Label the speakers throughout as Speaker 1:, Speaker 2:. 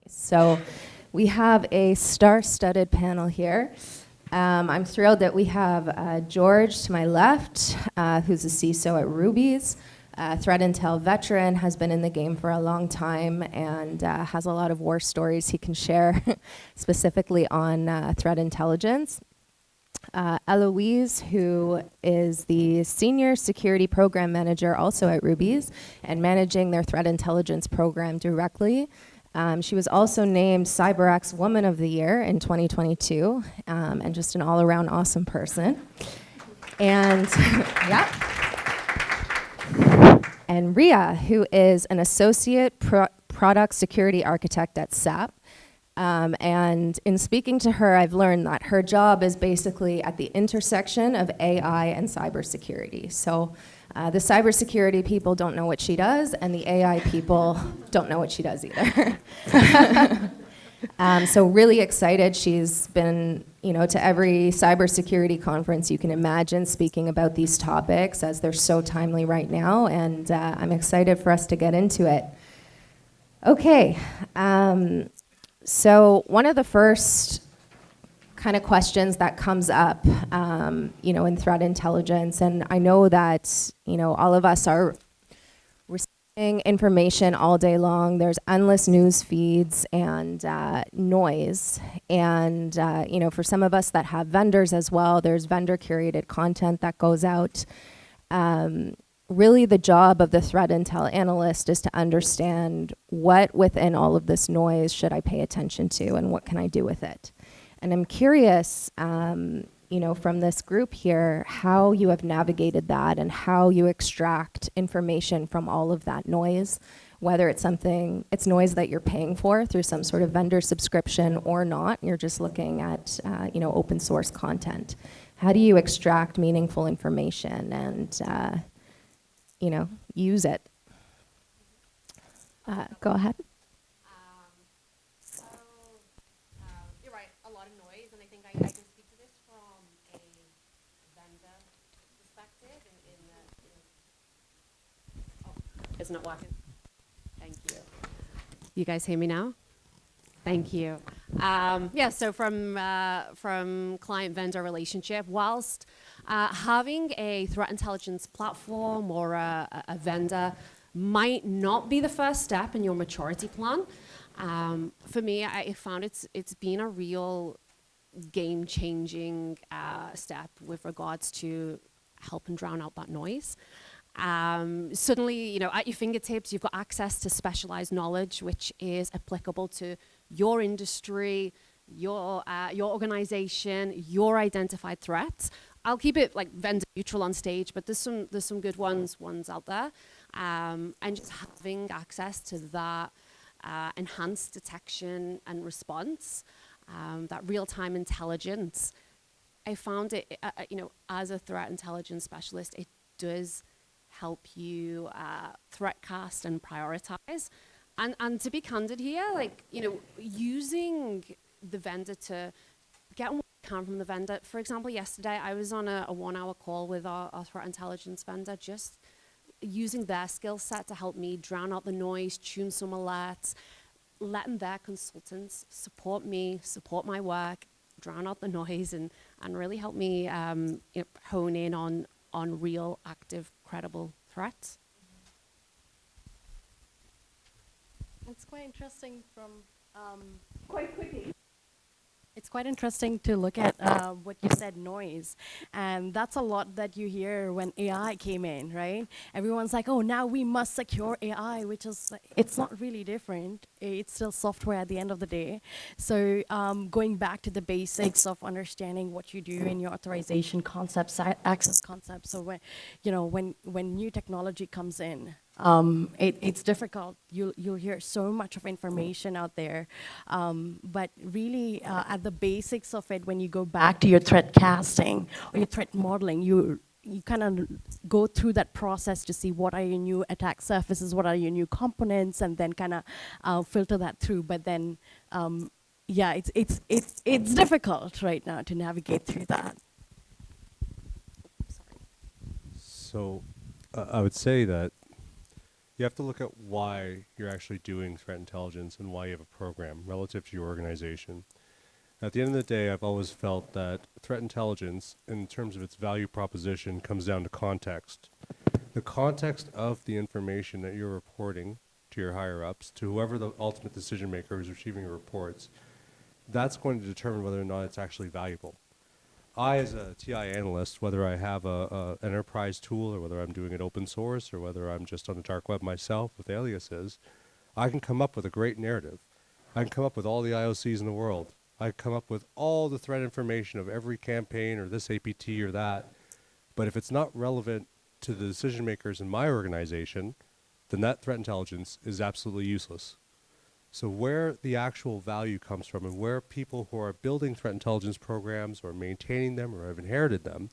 Speaker 1: So we have a star-studded panel here. I'm thrilled that we have George to my left, who's a CISO at Ruby's. Threat intel veteran, has been in the game for a long time, and has a lot of war stories he can share, specifically on threat intelligence. Eloise, who is the Senior Security Program Manager also at Ruby's, and managing their threat intelligence program directly. She was also named CyberX Woman of the Year in 2022, and just an all-around awesome person. And yeah. And Rhea, who is an Associate Product Security Architect at SAP. And in speaking to her, I've learned that her job is basically at the intersection of AI and cybersecurity. So the cybersecurity people don't know what she does, and the AI people don't know what she does either. So really excited. She's been, to every cybersecurity conference you can imagine, speaking about these topics, as they're so timely right now, and I'm excited for us to get into it. Okay. So one of the first kind of questions that comes up, in threat intelligence, and I know that, all of us are receiving information all day long. There's endless news feeds and noise. And, for some of us that have vendors as well, there's vendor-curated content that goes out. Really the job of the threat intel analyst is to understand what within all of this noise should I pay attention to and what can I do with it. And I'm curious, from this group here, how you have navigated that and how you extract information from all of that noise, whether it's noise that you're paying for through some sort of vendor subscription or not. You're just looking at, open source content. How do you extract meaningful information and, use it? Go ahead.
Speaker 2: You're right, a lot of noise, and I think I can speak to this from a vendor perspective. It's not working. Thank you. You guys hear me now? Thank you. So from client-vendor relationship, whilst having a threat intelligence platform or a vendor might not be the first step in your maturity plan, for me, I found it's been a real game-changing step with regards to helping drown out that noise. Suddenly, at your fingertips, you've got access to specialized knowledge, which is applicable to your industry, your organization, your identified threats. I'll keep it like vendor neutral on stage, but there's some good ones out there. And just having access to that enhanced detection and response, that real-time intelligence, I found it, as a threat intelligence specialist, it does help you threat cast and prioritize. And to be candid here, using the vendor to get what you can from the vendor. For example, yesterday I was on a 1-hour call with our threat intelligence vendor, just using their skill set to help me drown out the noise, tune some alerts, letting their consultants support me, support my work, drown out the noise, and really help me hone in on real, active, credible threats.
Speaker 3: It's quite interesting quite quickly. It's quite interesting to look at what you said, noise. And that's a lot that you hear when AI came in, right? Everyone's like, oh, now we must secure AI, which is, it's not really different. It's still software at the end of the day. So going back to the basics of understanding what you do in your authorization concepts, access concepts. So when new technology comes in, it's difficult. You'll hear so much of information out there, but really at the basics of it, when you go back to your threat casting or your threat modeling, you kind of go through that process to see what are your new attack surfaces, what are your new components, and then kind of filter that through. But then, it's difficult right now to navigate through that.
Speaker 4: So I would say that you have to look at why you're actually doing threat intelligence and why you have a program relative to your organization. At the end of the day, I've always felt that threat intelligence, in terms of its value proposition, comes down to context. The context of the information that you're reporting to your higher-ups, to whoever the ultimate decision maker is receiving your reports, that's going to determine whether or not it's actually valuable. I, as a TI analyst, whether I have a enterprise tool or whether I'm doing it open source or whether I'm just on the dark web myself with aliases, I can come up with a great narrative. I can come up with all the IOCs in the world. I come up with all the threat information of every campaign or this APT or that. But if it's not relevant to the decision makers in my organization, then that threat intelligence is absolutely useless. So where the actual value comes from and where people who are building threat intelligence programs or maintaining them or have inherited them,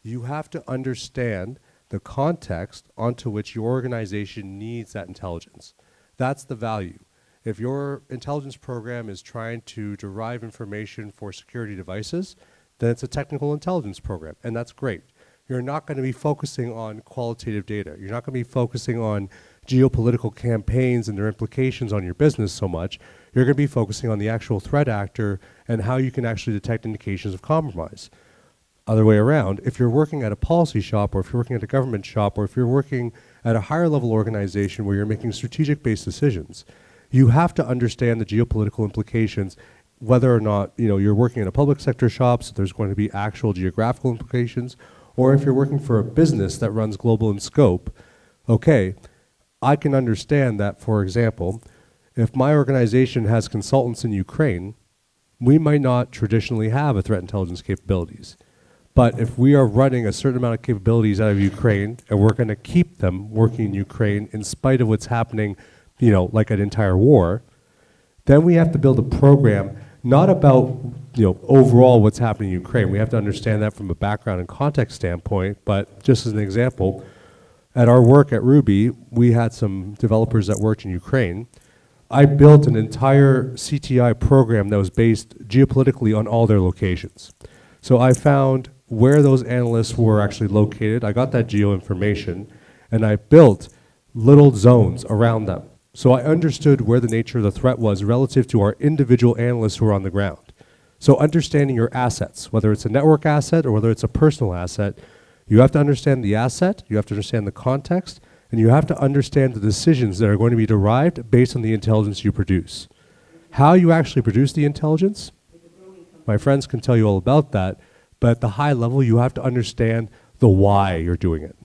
Speaker 4: you have to understand the context onto which your organization needs that intelligence. That's the value. If your intelligence program is trying to derive information for security devices, then it's a technical intelligence program, and that's great. You're not going to be focusing on qualitative data. You're not going to be focusing on geopolitical campaigns and their implications on your business so much. You're going to be focusing on the actual threat actor and how you can actually detect indications of compromise. Other way around, if you're working at a policy shop or if you're working at a government shop or if you're working at a higher level organization where you're making strategic-based decisions, you have to understand the geopolitical implications, whether or not you're working in a public sector shop, so there's going to be actual geographical implications, or if you're working for a business that runs global in scope. Okay, I can understand that, for example, if my organization has consultants in Ukraine, we might not traditionally have a threat intelligence capabilities. But if we are running a certain amount of capabilities out of Ukraine and we're going to keep them working in Ukraine in spite of what's happening, like an entire war, then we have to build a program not about overall what's happening in Ukraine. We have to understand that from a background and context standpoint. But just as an example, at our work at Ruby, we had some developers that worked in Ukraine. I built an entire CTI program that was based geopolitically on all their locations. So I found where those analysts were actually located. I got that geo information, and I built little zones around them. So I understood where the nature of the threat was relative to our individual analysts who were on the ground. So understanding your assets, whether it's a network asset or whether it's a personal asset, you have to understand the asset, you have to understand the context, and you have to understand the decisions that are going to be derived based on the intelligence you produce. How you actually produce the intelligence, my friends can tell you all about that, but at the high level, you have to understand the why you're doing it.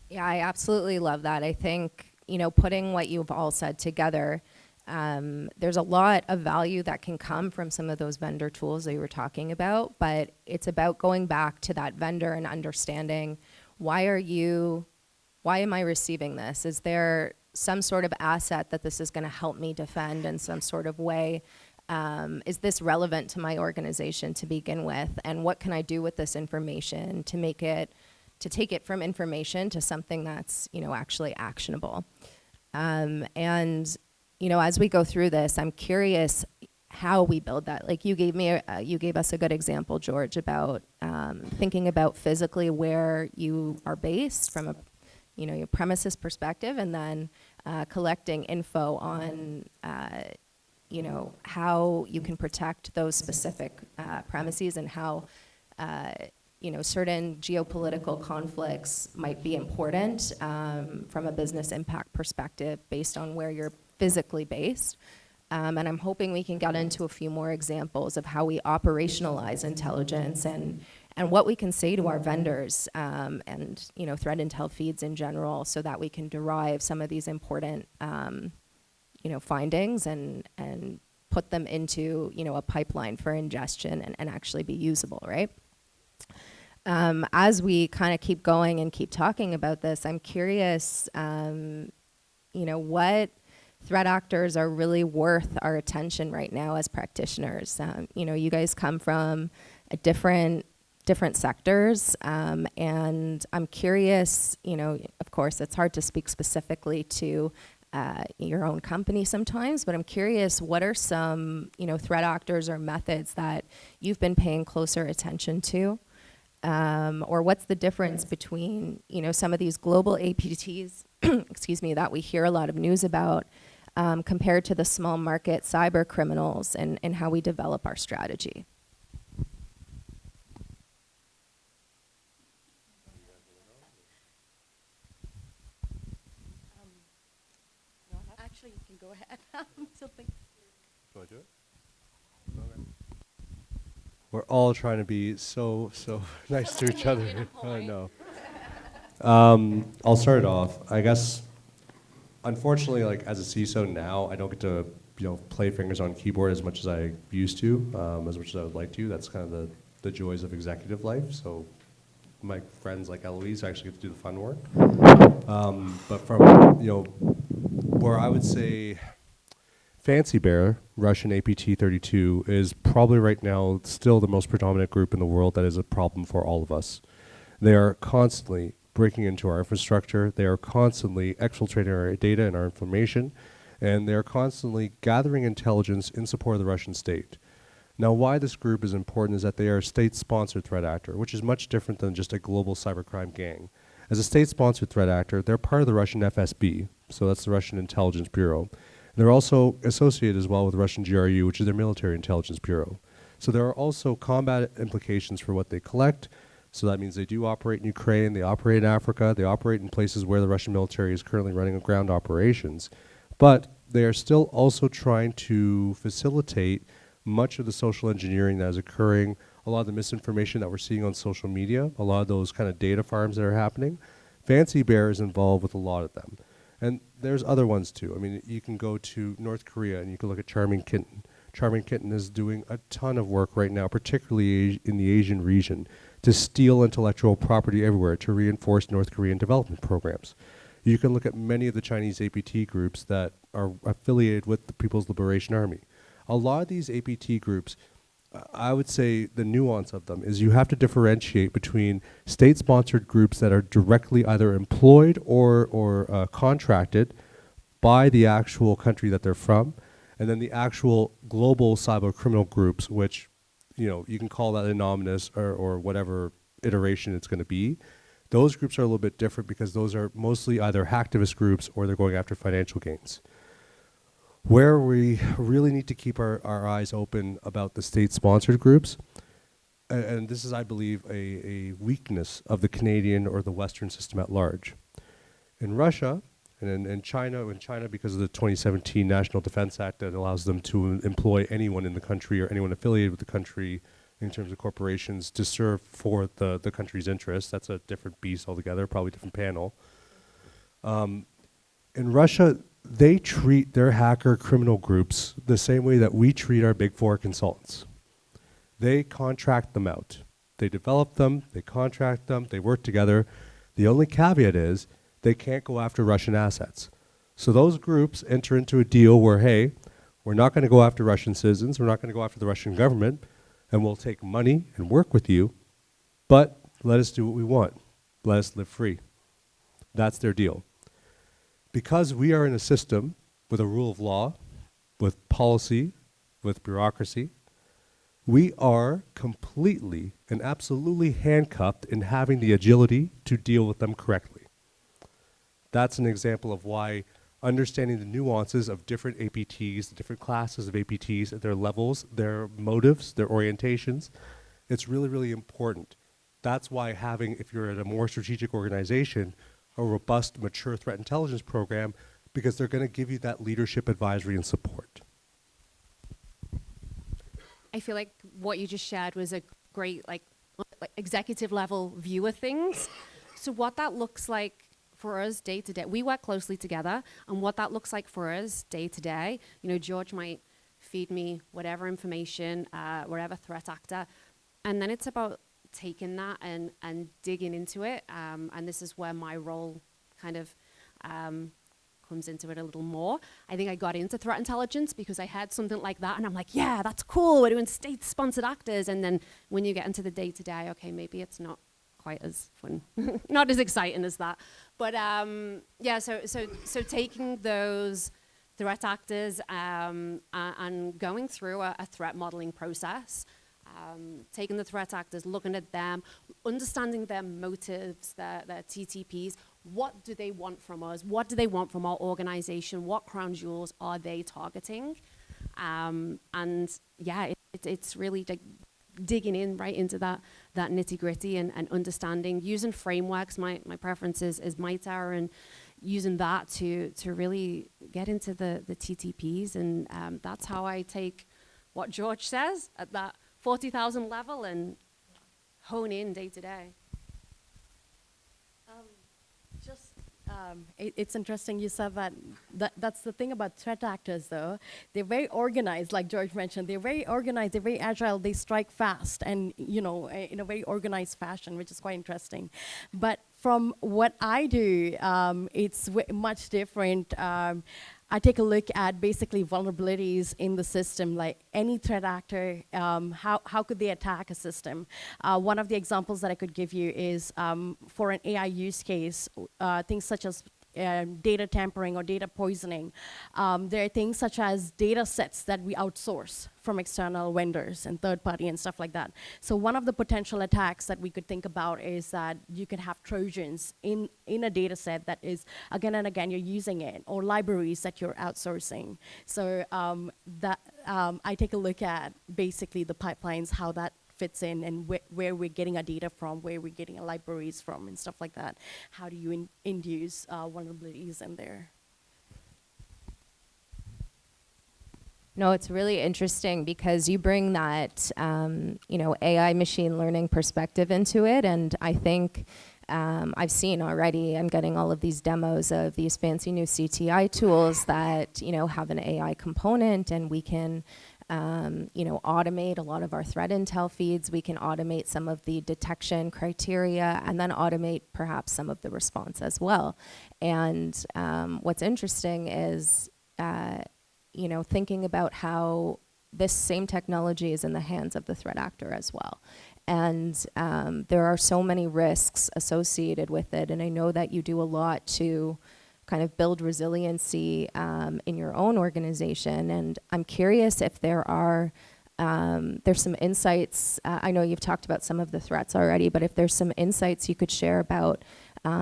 Speaker 1: Yeah, I absolutely love that. I think, putting what you've all said together, there's a lot of value that can come from some of those vendor tools that you were talking about, but it's about going back to that vendor and understanding why am I receiving this? Is there some sort of asset that this is going to help me defend in some sort of way? Is this relevant to my organization to begin with? And what can I do with this information to take it from information to something that's, actually actionable? As we go through this, I'm curious how we build that. Like you gave us a good example, George, about thinking about physically where you are based from your premises perspective, and then collecting info on how you can protect those specific premises and how certain geopolitical conflicts might be important from a business impact perspective based on where you're physically based. And I'm hoping we can get into a few more examples of how we operationalize intelligence and what we can say to our vendors and threat intel feeds in general, so that we can derive some of these important findings and put them into a pipeline for ingestion and actually be usable, right? As we kind of keep going and keep talking about this, I'm curious, what threat actors are really worth our attention right now as practitioners. You guys come from a different sectors, and I'm curious, of course, it's hard to speak specifically to your own company sometimes, but I'm curious, what are some, threat actors or methods that you've been paying closer attention to? Or what's the difference between, some of these global APTs excuse me, that we hear a lot of news about, compared to the small market cyber criminals, and how we develop our strategy.
Speaker 3: Actually, you can go ahead. Something.
Speaker 4: Do I do it? Okay. We're all trying to be so nice to each other. I know. I'll start it off. I guess, unfortunately, like as a CISO now, I don't get to play fingers on keyboard as much as I used to, as much as I would like to. That's kind of the joys of executive life. So my friends like Eloise actually get to do the fun work. But from where I would say Fancy Bear, Russian APT-32, is probably right now still the most predominant group in the world that is a problem for all of us. They are constantly breaking into our infrastructure. They are constantly exfiltrating our data and our information. And they are constantly gathering intelligence in support of the Russian state. Now, why this group is important is that they are a state-sponsored threat actor, which is much different than just a global cybercrime gang. As a state-sponsored threat actor, they're part of the Russian FSB, so that's the Russian Intelligence Bureau. And they're also associated as well with the Russian GRU, which is their military intelligence bureau. So there are also combat implications for what they collect. So that means they do operate in Ukraine, they operate in Africa, they operate in places where the Russian military is currently running ground operations. But they are still also trying to facilitate much of the social engineering that is occurring, a lot of the misinformation that we're seeing on social media, a lot of those kind of data farms that are happening. Fancy Bear is involved with a lot of them. And there's other ones too. I mean, you can go to North Korea and you can look at Charming Kitten. Charming Kitten is doing a ton of work right now, particularly in the Asian region, to steal intellectual property everywhere to reinforce North Korean development programs. You can look at many of the Chinese APT groups that are affiliated with the People's Liberation Army. A lot of these APT groups, I would say the nuance of them is you have to differentiate between state-sponsored groups that are directly either employed or contracted by the actual country that they're from, and then the actual global cyber criminal groups, which you can call that anonymous or whatever iteration it's going to be. Those groups are a little bit different because those are mostly either hacktivist groups or they're going after financial gains. Where we really need to keep our eyes open about the state-sponsored groups, and this is, I believe, a weakness of the Canadian or the Western system at large. In Russia and in China, because of the 2017 National Defense Act that allows them to employ anyone in the country or anyone affiliated with the country in terms of corporations to serve for the country's interests. That's a different beast altogether, probably a different panel. In Russia, they treat their hacker criminal groups the same way that we treat our Big Four consultants. They contract them out. They develop them, they contract them, they work together. The only caveat is they can't go after Russian assets. So those groups enter into a deal where, hey, we're not going to go after Russian citizens, we're not going to go after the Russian government, and we'll take money and work with you, but let us do what we want. Let us live free. That's their deal. Because we are in a system with a rule of law, with policy, with bureaucracy, we are completely and absolutely handcuffed in having the agility to deal with them correctly. That's an example of why understanding the nuances of different APTs, the different classes of APTs, their levels, their motives, their orientations, it's really, really important. That's why having, if you're at a more strategic organization, a robust, mature threat intelligence program, because they're going to give you that leadership, advisory, and support.
Speaker 2: I feel like what you just shared was a great like executive level view of things. So what that looks like for us day to day, we work closely together, and what that looks like for us day to day, George might feed me whatever information, whatever threat actor, and then it's about taking that and digging into it, and this is where my role kind of comes into it a little more. I think I got into threat intelligence because I had something like that, and I'm like, yeah, that's cool, we're doing state-sponsored actors, and then when you get into the day-to-day, okay, maybe it's not quite as fun, not as exciting as that, but yeah, so taking those threat actors and going through a threat modeling process, taking the threat actors, looking at them, understanding their motives, their TTPs, what do they want from us? What do they want from our organization? What crown jewels are they targeting? And yeah, it's really like digging in right into that nitty gritty and understanding, using frameworks. My preference is MITRE, and using that to really get into the TTPs. And that's how I take what George says at that 40,000 level and hone in day to day.
Speaker 3: It's interesting you said that's the thing about threat actors, though. They're very organized, like George mentioned. They're very organized, they're very agile, they strike fast and, you know, in a very organized fashion, which is quite interesting. But from what I do, it's much different. I take a look at basically vulnerabilities in the system, like any threat actor, how could they attack a system? One of the examples that I could give you is for an AI use case, things such as data tampering or data poisoning. There are things such as data sets that we outsource from external vendors and third party and stuff like that. So one of the potential attacks that we could think about is that you could have Trojans in a data set that is again and again you're using it, or libraries that you're outsourcing. So I take a look at basically the pipelines, how that fits in, and where we're getting our data from, where we're getting our libraries from, and stuff like that. How do you induce vulnerabilities in there?
Speaker 1: No, it's really interesting because you bring that, AI machine learning perspective into it. And I think I've seen already, I'm getting all of these demos of these fancy new CTI tools that, have an AI component, and we can, automate a lot of our threat intel feeds. We can automate some of the detection criteria, and then automate perhaps some of the response as well. And what's interesting is, thinking about how this same technology is in the hands of the threat actor as well. And there are so many risks associated with it. And I know that you do a lot to kind of build resiliency in your own organization. And I'm curious if there's some insights. I know you've talked about some of the threats already, but if there's some insights you could share about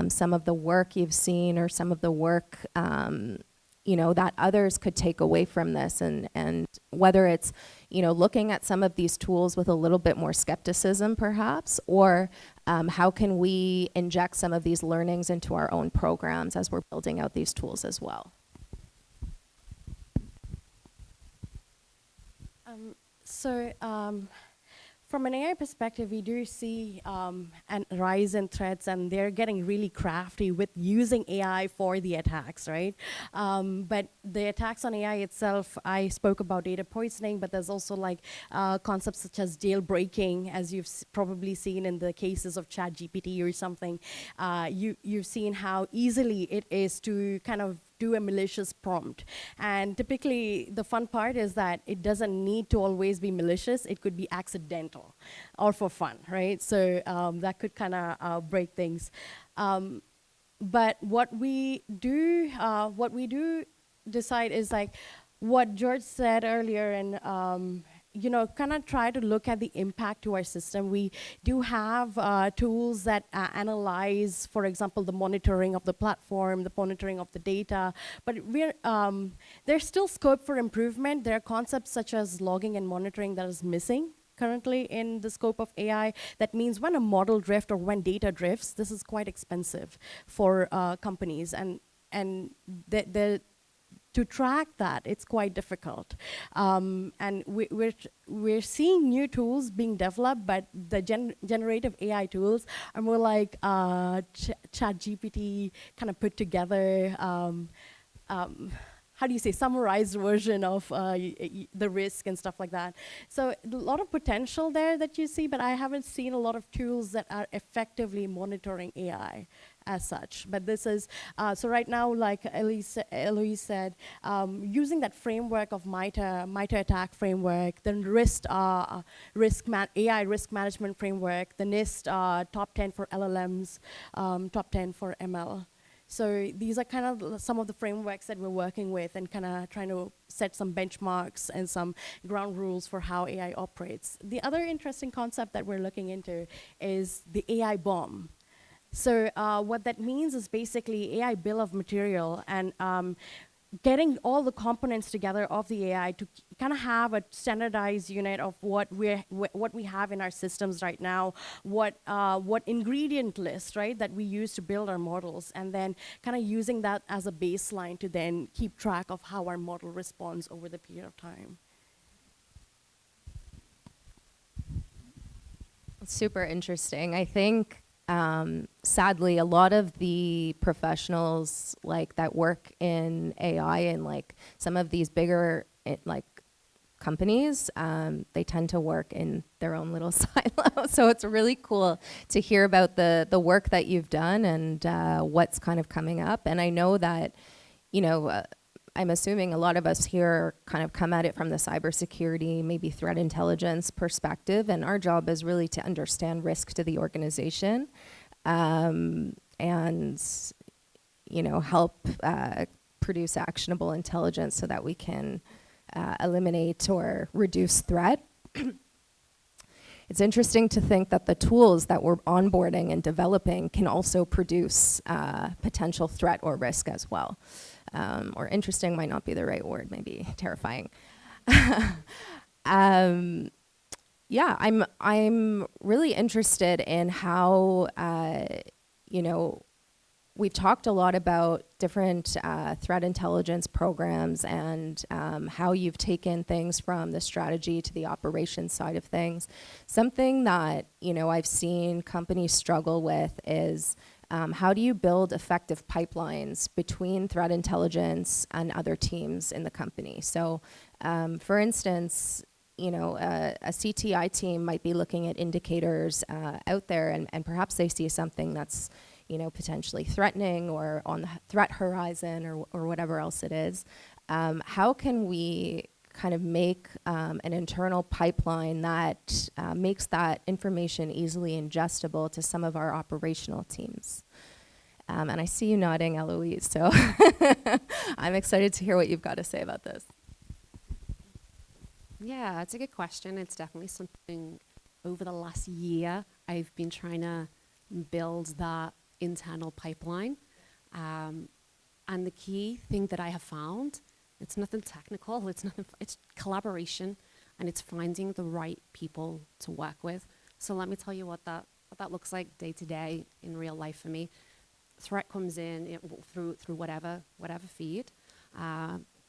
Speaker 1: some of the work you've seen, or some of the work that others could take away from this, and whether it's, looking at some of these tools with a little bit more skepticism perhaps, or how can we inject some of these learnings into our own programs as we're building out these tools as well?
Speaker 3: From an AI perspective, we do see a rise in threats, and they're getting really crafty with using AI for the attacks, right? But the attacks on AI itself, I spoke about data poisoning, but there's also like concepts such as jailbreaking, as you've probably seen in the cases of ChatGPT or something. You've seen how easily it is to kind of do a malicious prompt. And typically, the fun part is that it doesn't need to always be malicious. It could be accidental or for fun, right? So that could kind of break things. But what we do decide is like what George said earlier, and kind of try to look at the impact to our system. We do have tools that analyze, for example, the monitoring of the platform, the monitoring of the data, but there's still scope for improvement. There are concepts such as logging and monitoring that is missing currently in the scope of AI. That means when a model drift or when data drifts, this is quite expensive for companies, and to track that, it's quite difficult. And we're seeing new tools being developed, but the generative AI tools are more like ChatGPT kind of put together, how do you say, summarized version of the risk and stuff like that. So a lot of potential there that you see, but I haven't seen a lot of tools that are effectively monitoring AI as such. But this is, so right now, like Eloise said, using that framework of MITRE attack framework, then AI risk management framework, the NIST top 10 for LLMs, top 10 for ML. So these are kind of some of the frameworks that we're working with, and kind of trying to set some benchmarks and some ground rules for how AI operates. The other interesting concept that we're looking into is the AI bomb. So what that means is basically AI bill of material and getting all the components together of the AI to kind of have a standardized unit of what we have in our systems right now, what ingredient list, right, that we use to build our models, and then kind of using that as a baseline to then keep track of how our model responds over the period of time.
Speaker 1: Super interesting. I think, sadly, a lot of the professionals like that work in AI and like some of these bigger like companies, they tend to work in their own little silo. So it's really cool to hear about the work that you've done and what's kind of coming up. And I know that, you know, I'm assuming a lot of us here kind of come at it from the cybersecurity, maybe threat intelligence perspective, and our job is really to understand risk to the organization, and you know, help produce actionable intelligence so that we can eliminate or reduce threat. It's interesting to think that the tools that we're onboarding and developing can also produce potential threat or risk as well. Or interesting might not be the right word, maybe terrifying. Yeah, I'm really interested in how, you know, we've talked a lot about different threat intelligence programs and how you've taken things from the strategy to the operations side of things. Something that, you know, I've seen companies struggle with is how do you build effective pipelines between threat intelligence and other teams in the company? So, for instance, you know, a CTI team might be looking at indicators out there, and perhaps they see something that's, you know, potentially threatening or on the threat horizon or whatever else it is. How can we kind of make an internal pipeline that makes that information easily ingestible to some of our operational teams? And I see you nodding, Eloise, so I'm excited to hear what you've got to say about this.
Speaker 2: Yeah, it's a good question. It's definitely something over the last year I've been trying to build that internal pipeline. And the key thing that I have found, it's nothing technical, it's collaboration, and it's finding the right people to work with. So let me tell you what that looks like day to day in real life for me. Threat comes in through whatever feed.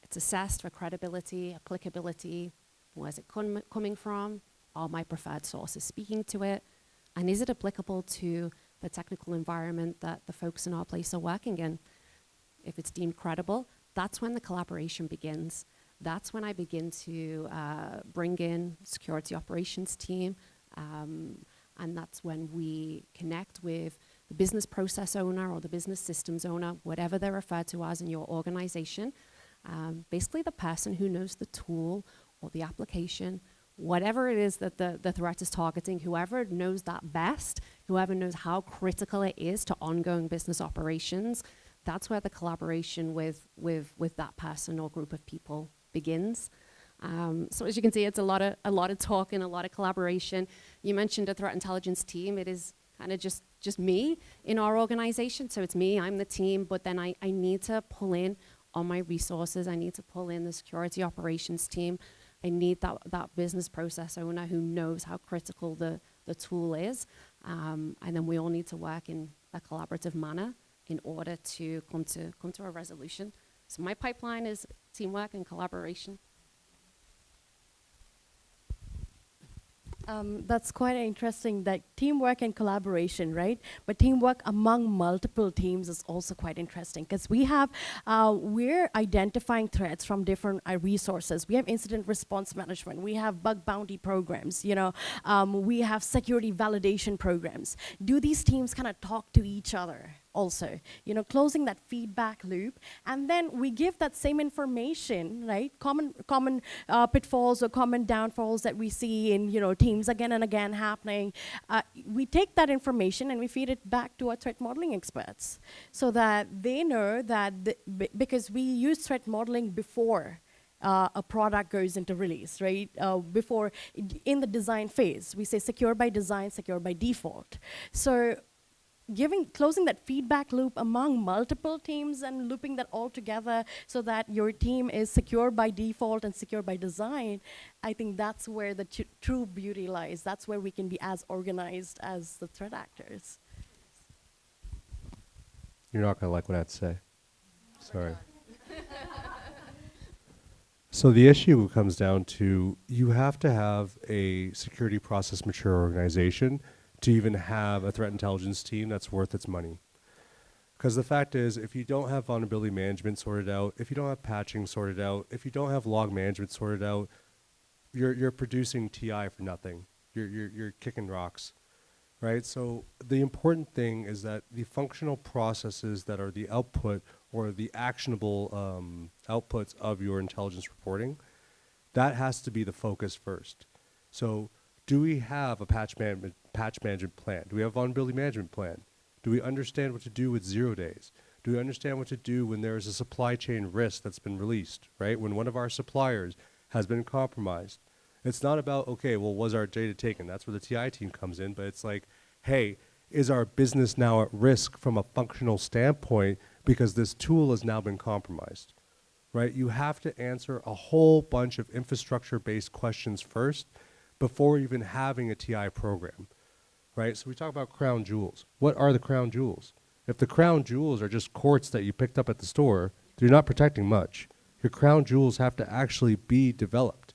Speaker 2: It's assessed for credibility, applicability. Where's it coming from? Are my preferred sources speaking to it? And is it applicable to the technical environment that the folks in our place are working in? If it's deemed credible, that's when the collaboration begins. That's when I begin to bring in security operations team, and that's when we connect with the business process owner or the business systems owner, whatever they're referred to as in your organization. Basically the person who knows the tool or the application, whatever it is that the threat is targeting, whoever knows that best, whoever knows how critical it is to ongoing business operations, that's where the collaboration with that person or group of people begins. So as you can see, it's a lot of talk and a lot of collaboration. You mentioned a threat intelligence team. It is kind of just me in our organization. So it's me, I'm the team, but then I need to pull in all my resources. I need to pull in the security operations team. I need that business process owner who knows how critical the tool is. And then we all need to work in a collaborative manner in order to come to a resolution. So my pipeline is teamwork and collaboration.
Speaker 3: That's quite interesting, that teamwork and collaboration, right? But teamwork among multiple teams is also quite interesting because we're identifying threats from different resources. We have incident response management, we have bug bounty programs, you know, we have security validation programs. Do these teams kind of talk to each other? Also, you know, closing that feedback loop, and then we give that same information, right? Common pitfalls or common downfalls that we see in, you know, teams again and again happening. We take that information and we feed it back to our threat modeling experts, so that they know that because we use threat modeling before a product goes into release, right? Before in the design phase, we say secure by design, secure by default. So closing that feedback loop among multiple teams and looping that all together so that your team is secure by default and secure by design, I think that's where the true beauty lies. That's where we can be as organized as the threat actors.
Speaker 4: You're not going to like what I have to say. Sorry. So the issue comes down to you have to have a security process mature organization to even have a threat intelligence team that's worth its money. Because the fact is, if you don't have vulnerability management sorted out, if you don't have patching sorted out, if you don't have log management sorted out, you're producing TI for nothing. You're kicking rocks, right? So the important thing is that the functional processes that are the output or the actionable outputs of your intelligence reporting, that has to be the focus first. So do we have a patch management plan? Do we have a vulnerability management plan? Do we understand what to do with 0 days? Do we understand what to do when there is a supply chain risk that's been released, right? When one of our suppliers has been compromised. It's not about, okay, well, was our data taken? That's where the TI team comes in, but it's like, hey, is our business now at risk from a functional standpoint because this tool has now been compromised, right? You have to answer a whole bunch of infrastructure-based questions first before even having a TI program, right? So we talk about crown jewels. What are the crown jewels? If the crown jewels are just quartz that you picked up at the store, you're not protecting much. Your crown jewels have to actually be developed.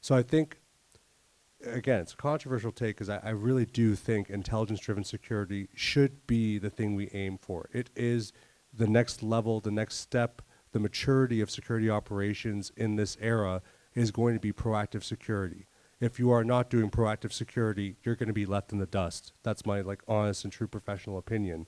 Speaker 4: So I think, again, it's a controversial take because I really do think intelligence-driven security should be the thing we aim for. It is the next level, the next step, the maturity of security operations in this era is going to be proactive security. If you are not doing proactive security, you're going to be left in the dust. That's my honest and true professional opinion.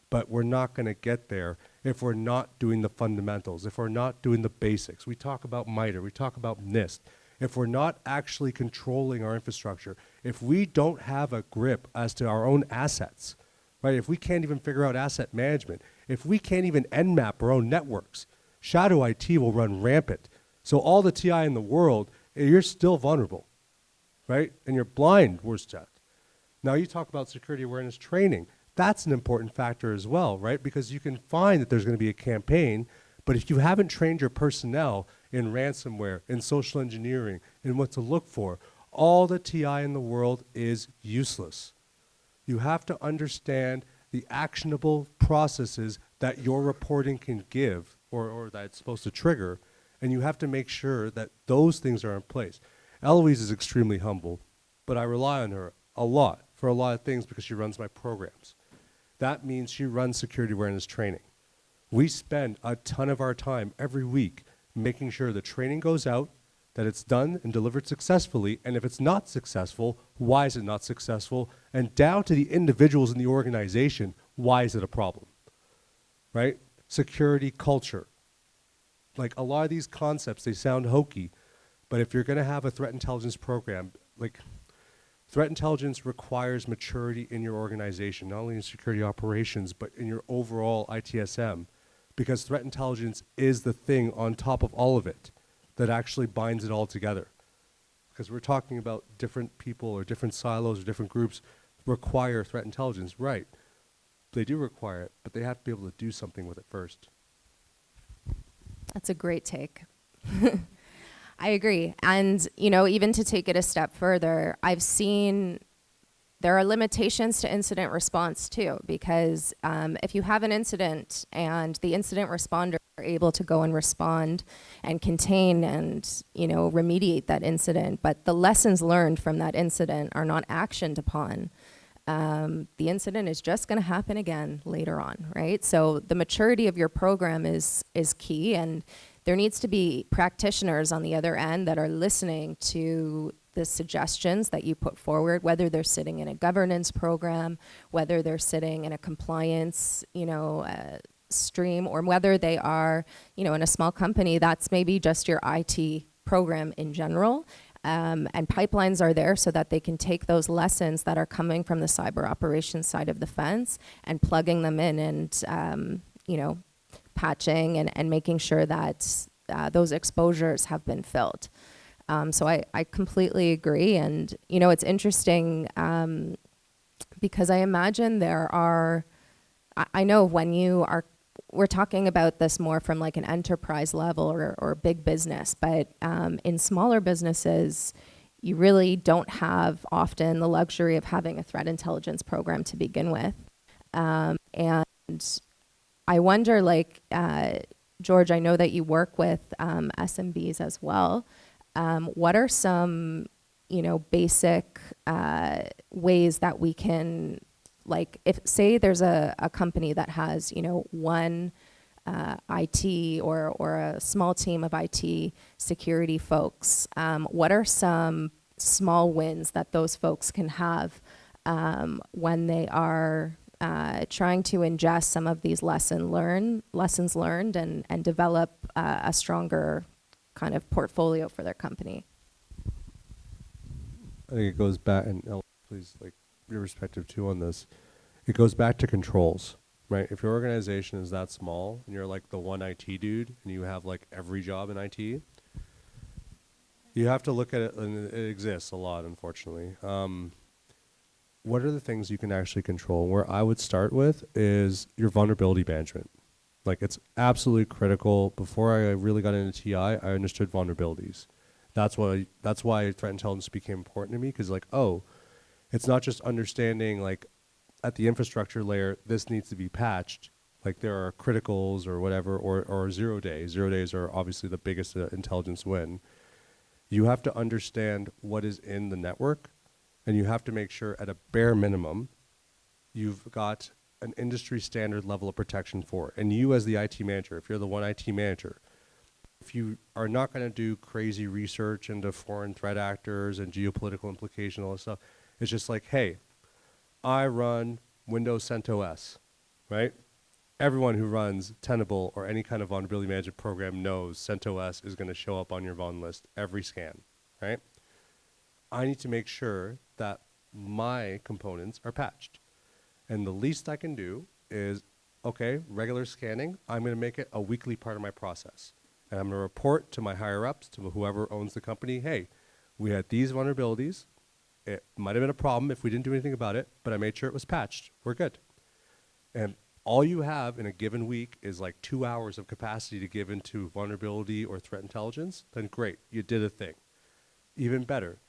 Speaker 4: But we're not going to get there if we're not doing the fundamentals, if we're not doing the basics. We talk about MITRE, we talk about NIST. If we're not actually controlling our infrastructure, if we don't have a grip as to our own assets, right? If we can't even figure out asset management, if we can't even Nmap our own networks, shadow IT will run rampant. So all the TI in the world, you're still vulnerable, right? And you're blind, worst yet. Now you talk about security awareness training. That's an important factor as well, right? Because you can find that there's going to be a campaign, but if you haven't trained your personnel in ransomware, in social engineering, in what to look for, all the TI in the world is useless. You have to understand the actionable processes that your reporting can give or that it's supposed to trigger, and you have to make sure that those things are in place. Eloise is extremely humble, but I rely on her a lot for a lot of things because she runs my programs. That means she runs security awareness training. We spend a ton of our time every week making sure the training goes out, that it's done and delivered successfully, and if it's not successful, why is it not successful? And down to the individuals in the organization, why is it a problem? Right? Security culture. Like a lot of these concepts, they sound hokey, but if you're going to have a threat intelligence program, threat intelligence requires maturity in your organization, not only in security operations, but in your overall ITSM, because threat intelligence is the thing on top of all of it that actually binds it all together. Because we're talking about different people or different silos or different groups require threat intelligence, right? They do require it, but they have to be able to do something with it first.
Speaker 1: That's a great take. I agree. And, even to take it a step further, I've seen there are limitations to incident response too, because if you have an incident and the incident responder are able to go and respond and contain and, remediate that incident, but the lessons learned from that incident are not actioned upon, the incident is just going to happen again later on, right? So the maturity of your program is key, and there needs to be practitioners on the other end that are listening to the suggestions that you put forward, whether they're sitting in a governance program, whether they're sitting in a compliance, stream, or whether they are, in a small company that's maybe just your IT program in general. And pipelines are there so that they can take those lessons that are coming from the cyber operations side of the fence and plugging them in and, patching and making sure that those exposures have been filled. So I completely agree. And, it's interesting because I imagine there are I know when we're talking about this more from like an enterprise level or big business, but in smaller businesses, you really don't have often the luxury of having a threat intelligence program to begin with. And I wonder, like, George, I know that you work with SMBs as well. What are some, basic ways that we can, like, if say there's a company that has, one IT or a small team of IT security folks, what are some small wins that those folks can have when they are trying to ingest some of these lessons learned and develop a stronger kind of portfolio for their company?
Speaker 4: I think it goes back, and please, like, your perspective too on this. It goes back to controls, right? If your organization is that small and you're like the one IT dude and you have like every job in IT, you have to look at it, and it exists a lot, unfortunately. What are the things you can actually control? Where I would start with is your vulnerability management. Like, it's absolutely critical. Before I really got into TI, I understood vulnerabilities. That's why threat intelligence became important to me, because like, oh, it's not just understanding like at the infrastructure layer, this needs to be patched. Like, there are criticals or whatever, or 0 days. 0 days are obviously the biggest intelligence win. You have to understand what is in the network, and you have to make sure at a bare minimum, you've got an industry standard level of protection for it. And you as the IT manager, if you're the one IT manager, if you are not going to do crazy research into foreign threat actors and geopolitical implications, all this stuff, it's just like, hey, I run Windows CentOS, right? Everyone who runs Tenable or any kind of vulnerability management program knows CentOS is going to show up on your vuln list every scan, right? I need to make sure that my components are patched. And the least I can do is, okay, regular scanning, I'm going to make it a weekly part of my process. And I'm going to report to my higher-ups, to whoever owns the company, hey, we had these vulnerabilities. It might have been a problem if we didn't do anything about it, but I made sure it was patched. We're good. And all you have in a given week is like 2 hours of capacity to give into vulnerability or threat intelligence, then great, you did a thing. Even better,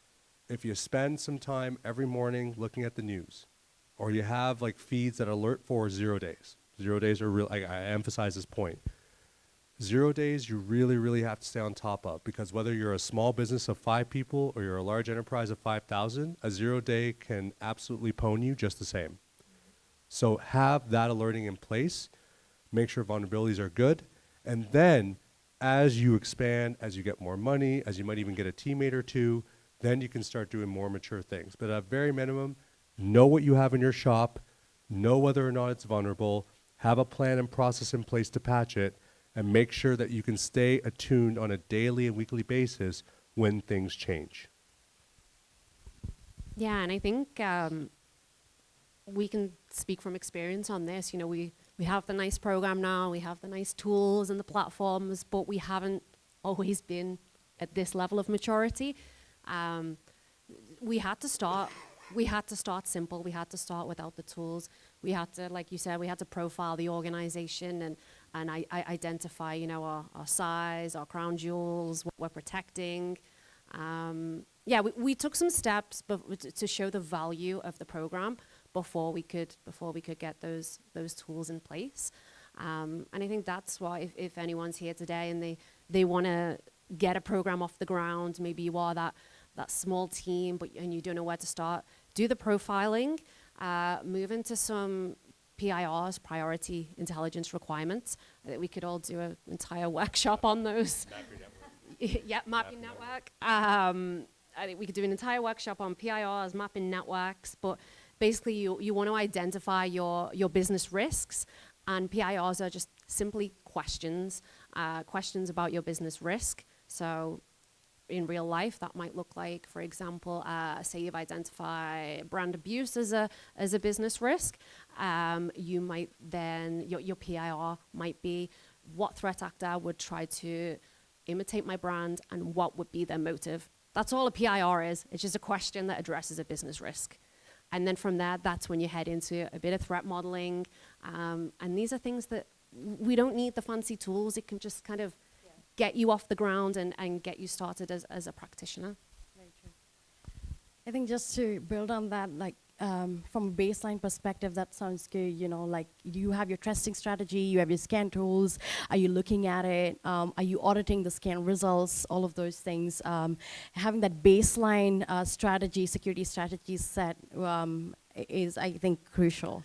Speaker 4: if you spend some time every morning looking at the news, or you have like feeds that alert for 0 days. 0 days are real, I emphasize this point. 0 days you really, really have to stay on top of, because whether you're a small business of 5 people or you're a large enterprise of 5,000, a 0 day can absolutely pwn you just the same. So have that alerting in place, make sure vulnerabilities are good, and then as you expand, as you get more money, as you might even get a teammate or two, then you can start doing more mature things. But at a very minimum, know what you have in your shop, know whether or not it's vulnerable, have a plan and process in place to patch it, and make sure that you can stay attuned on a daily and weekly basis when things change.
Speaker 2: Yeah, and I think we can speak from experience on this. You know, we have the nice program now, we have the nice tools and the platforms, but we haven't always been at this level of maturity. We had to start simple. We had to start without the tools. We had to, like you said, we had to profile the organization and I identify, you know, our size, our crown jewels, what we're protecting. Yeah, we took some steps to show the value of the program before we could get those tools in place. And I think that's why if anyone's here today and they want to get a program off the ground, maybe you are that small team, and you don't know where to start, do the profiling, move into some PIRs, priority intelligence requirements. I think we could all do an entire workshop on those. Yeah, mapping network. I think we could do an entire workshop on PIRs, mapping networks, but basically you want to identify your business risks, and PIRs are just simply questions about your business risk. So in real life, that might look like, for example, say you've identified brand abuse as a business risk. You might then, your PIR might be, what threat actor would try to imitate my brand and what would be their motive? That's all a PIR is. It's just a question that addresses a business risk. And then from there, that's when you head into a bit of threat modeling, And these are things that we don't need the fancy tools. It can just kind of get you off the ground and get you started as a practitioner.
Speaker 3: Very true. I think just to build on that, like from a baseline perspective, that sounds good. You know, like you have your testing strategy, you have your scan tools. Are you looking at it? Are you auditing the scan results? All of those things. Having that baseline strategy, security strategy set is, I think, crucial.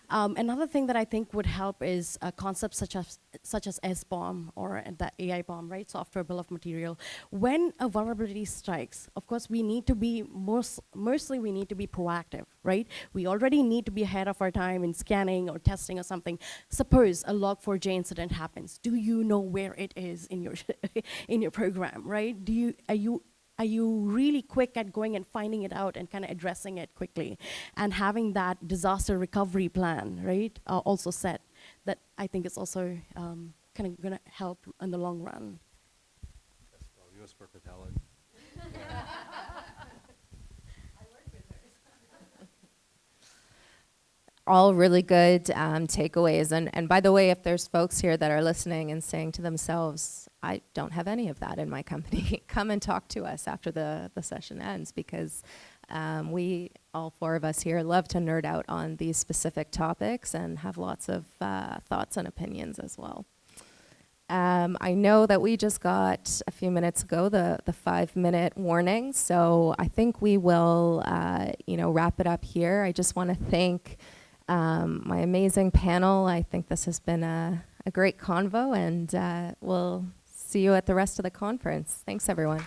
Speaker 3: Another thing that I think would help is concepts such as SBOM or the AI bomb, right? Software bill of material. When a vulnerability strikes, of course, we need to be mostly we need to be proactive, right? We already need to be ahead of our time in scanning or testing or something. Suppose a log4j incident happens. Do you know where it is in your in your program, right? Are you really quick at going and finding it out and kind of addressing it quickly? And having that disaster recovery plan, right, also set, that I think is also kind of going to help in the long run.
Speaker 4: You must work with Helen.
Speaker 1: All really good takeaways. And by the way, if there's folks here that are listening and saying to themselves, I don't have any of that in my company, come and talk to us after the session ends, because we, all four of us here, love to nerd out on these specific topics and have lots of thoughts and opinions as well. I know that we just got a few minutes ago the 5-minute warning, so I think we will wrap it up here. I just want to thank my amazing panel. I think this has been a great convo, and we'll see you at the rest of the conference. Thanks, everyone.